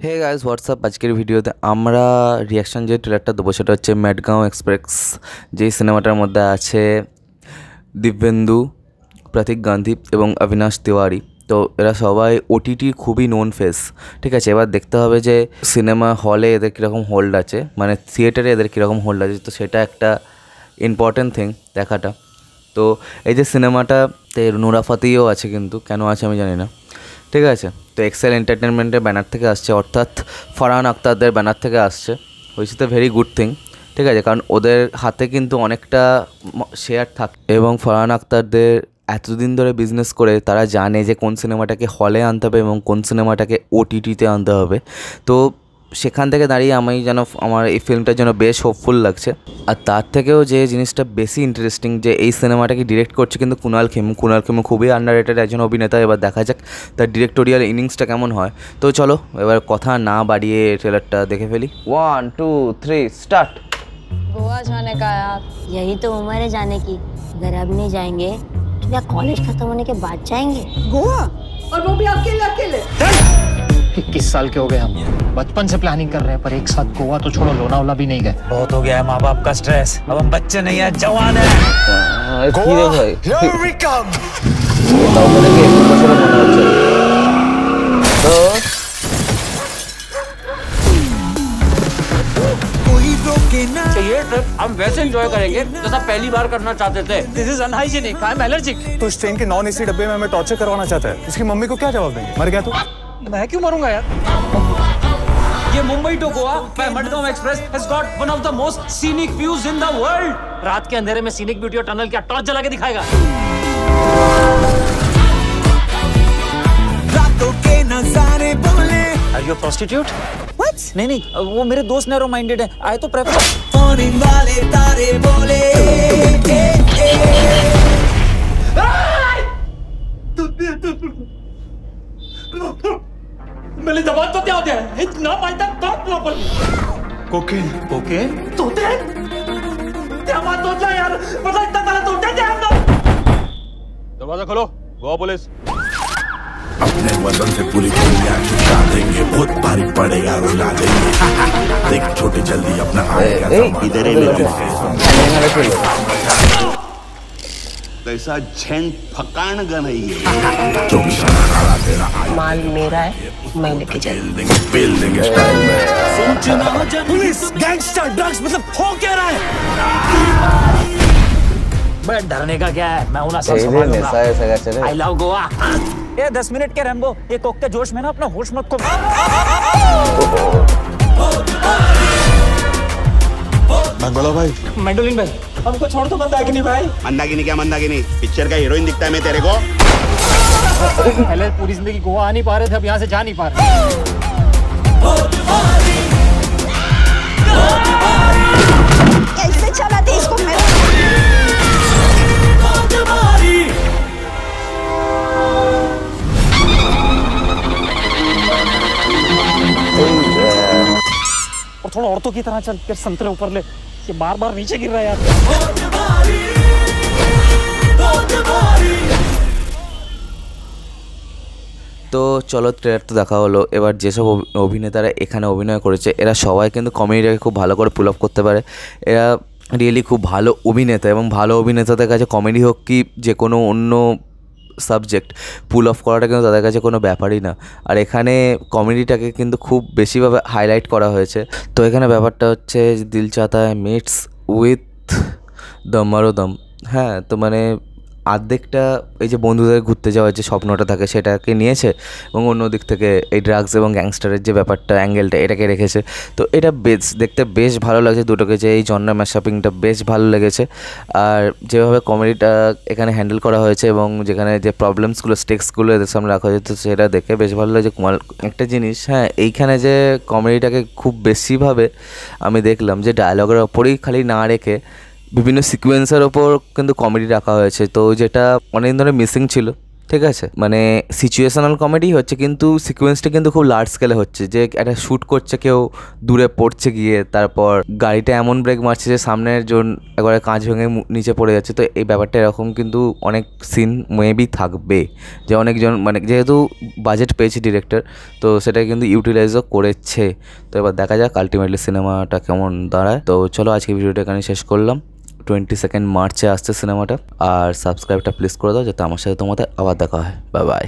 Hey guys WhatsApp, আজকের ভিডিওতে আমরা রিয়াকশন যে ট্রেলারটা দেবো সেটা হচ্ছে ম্যাডগাঁও এক্সপ্রেস, যেই সিনেমাটার মধ্যে আছে দিব্যেন্দু, প্রতীক গান্ধী এবং অবিনাশ তিওয়ারি। তো এরা সবাই ওটিটি খুবই নোন ফেস, ঠিক আছে। এবার দেখতে হবে যে সিনেমা হলে এদের কীরকম হোল্ড আছে, মানে থিয়েটারে এদের কীরকম হোল্ড আছে, তো সেটা একটা ইম্পর্ট্যান্ট থিং দেখাটা। তো এই যে সিনেমাটাতে নুরা ফাতেহিও আছে, কিন্তু কেন আছে আমি জানি না, ঠিক আছে। তো এক্সেল এন্টারটেনমেন্টের ব্যানার থেকে আসছে, অর্থাৎ ফারহান আখতারদের ব্যানার থেকে আসছে, which is a very good thing, ঠিক আছে। কারণ ওদের হাতে কিন্তু অনেকটা শেয়ার থাকে এবং ফারহান আখতারদের এতদিন ধরে বিজনেস করে তারা জানে যে কোন সিনেমাটাকে হলে আনতে হবে এবং কোন সিনেমাটাকে ওটিটিতে আনতে হবে। তো সেখান থেকে দাঁড়িয়ে আমি যেন আমার এই ফিল্মটার জন্য বেশ হোপফুল লাগছে। আর তার থেকেও যে জিনিসটা বেশি ইন্টারেস্টিং, যে এই সিনেমাটাকে ডিরেক্ট করছে কিন্তু কুনাল খেমু খুবই আন্ডাররেটেড একজন অভিনেতা। এবার দেখা যাক তার ডিরেক্টোরিয়াল ইনিংসটা কেমন হয়। তো চলো এবার কথা না বাড়িয়ে ট্রেলারটা দেখে ফেলি। 1 2 3 স্টার্ট। गोवा जाने का यार, यही तो उम्र है जाने की। अगर अब नहीं जाएंगे तो क्या कॉलेज खत्म होने के बाद जाएंगे? गोवा और वो भी अकेले अकेले। 21 साल के हो गए हम, बचपन से प्लानिंग कर रहे हैं, पर एक साथ गोवा तो छोड़ो लोनावला भी नहीं गए। बहुत हो गया है माँ बाप का स्ट्रेस, अब हम बच्चे नहीं है जवान है। Goa Here we come। তো ये ट्रिप हम वैसे एंजॉय करेंगे जैसा पहली बार करना चाहते थे। This is unhygienic, I am allergic। तो इस ट्रेन के नॉन एसी डब्बे में हमें टॉर्चर करवाना चाहता है। इसकी मम्मी को क्या जवाब देंगे? मर गया तो? मैं क्यों मरूंगा यार। ये Mumbai to Goa by Madgaon express has got one of the most scenic views in the world। रात के अंधेरे में सीनिक ब्यूटी और टनल क्या टॉर्च जला के दिखाएगा? रातों के नजारे बोले। Are you a prostitute? What? नहीं, वो मेरे दोस्त नैरो माइंडेड है। I तो प्रेफर पानी वाले तारे बोले। मेरी जबान तो क्या होता है? इतना माइटा टॉप प्रॉपर। कोकेन। ओके तोते क्या बात हो जाए यार, मतलब इतना सारा तोते थे हम लोग। दरवाजा खोलो, गोवा पुलिस। अपने वतन से पूरी दुनिया चुका देंगे, बहुत भारी पड़ेगा रुला देंगे। देख छोटे जल्दी अपना आएगा इधर ही कैसा झेन फकान गन है ये। माल मेरा है, मैं लेके जाऊंगा। पेल देंगे स्टाइल में। पुलिस, गैंगस्टर, ड्रग्स, मतलब हो क्या रहा है? बट डरने का क्या है, मैं हूं ना, सब এই संभाल लूंगा। নেশায় এসে গেছে রে। I love Goa. ये 10 मिनट के रैम्बो, ये कोक के जोश में ना अपना होश मत खो। मंगोला भाई, मेंडोलिन भाई हमको छोड़ दो मंदाकिनी भाई। मंदाकिनी क्या मंदाकिनी, पिक्चर का हीरोइन दिखता है मैं तेरे को। पहले पूरी जिंदगी गोवा आ नहीं पा रहे थे, अब यहाँ से जा नहीं पा रहे। कैसे चलाते इसको मैं। और थोड़ा औरतों की तरह चल, फिर संतरे ऊपर ले, ये बार बार नीचे गिर रहा है यार। তো চলো ট্রেলার তো দেখা হলো। এবার যেসব অভিনেতারা এখানে অভিনয় করেছে এরা সবাই কিন্তু কমেডিটাকে খুব ভালো করে পুল আপ করতে পারে। এরা রিয়েলি খুব ভালো অভিনেতা, এবং ভালো অভিনেতাদের কাছে কমেডি হোক কি যে কোনো অন্য সাবজেক্ট, পুল অফ করাটা কিন্তু তাদের কাছে কোনো ব্যাপারই না। আর এখানে কমেডিটাকে কিন্তু খুব বেশিভাবে হাইলাইট করা হয়েছে। তো এখানে ব্যাপারটা হচ্ছে দিল চাহতা হ্যায় মিটস উইথ দম মারো দম। হ্যাঁ, তো মানে আর্ধেকটা এই যে বন্ধুদের ঘুরতে যাওয়ার যে স্বপ্নটা থাকে সেটাকে নিয়েছে, এবং অন্য দিক থেকে এই ড্রাগস এবং গ্যাংস্টারের যে ব্যাপারটা, অ্যাঙ্গেলটা, এটাকে রেখেছে। তো এটা বেশ দেখতে বেশ ভালো লাগছে দুটোকে, যে এই জনরা ম্যাশআপিংটা বেশ ভালো লেগেছে। আর যেভাবে কমেডিটা এখানে হ্যান্ডেল করা হয়েছে এবং যেখানে যে প্রবলেমসগুলো, স্টেক্সগুলো এদের সামনে রাখা হয়েছে, তো সেটা দেখে বেশ ভালো লাগছে। একটা জিনিস, হ্যাঁ, এইখানে যে কমেডিটাকে খুব বেশিভাবে আমি দেখলাম যে ডায়লগের ওপরেই খালি না রেখে বিভিন্ন সিকোয়েন্সের ওপর কিন্তু কমেডি রাখা হয়েছে। তো যেটা অনেক ধরে মিসিং ছিল ঠিক আছে, মানে সিচুয়েশনাল কমেডি হচ্ছে কিন্তু সিকোয়েন্সটা কিন্তু খুব লার্জ স্কেলে হচ্ছে, যে একটা শ্যুট করছে কেউ দূরে পড়ছে গিয়ে, তারপর গাড়িটা এমন ব্রেক মারছে যে সামনের জন একবারে কাঁচ ভেঙে নিচে পড়ে যাচ্ছে। তো এই ব্যাপারটা এরকম কিন্তু অনেক সিন মেবি থাকবে, যে অনেকজন মানে যেহেতু বাজেট পেয়েছে ডিরেক্টর, তো সেটা কিন্তু ইউটিলাইজও করেছে। তো এবার দেখা যাক আলটিমেটলি সিনেমাটা কেমন দাঁড়ায়। তো চলো আজকে ভিডিওটা এখানে শেষ করলাম। 22 মার্চে আসছে সিনেমাটা, আর সাবস্ক্রাইবটা প্লিজ করে দাও যাতে আমার সাথে তোমাদের আবার দেখা হয়। Bye bye.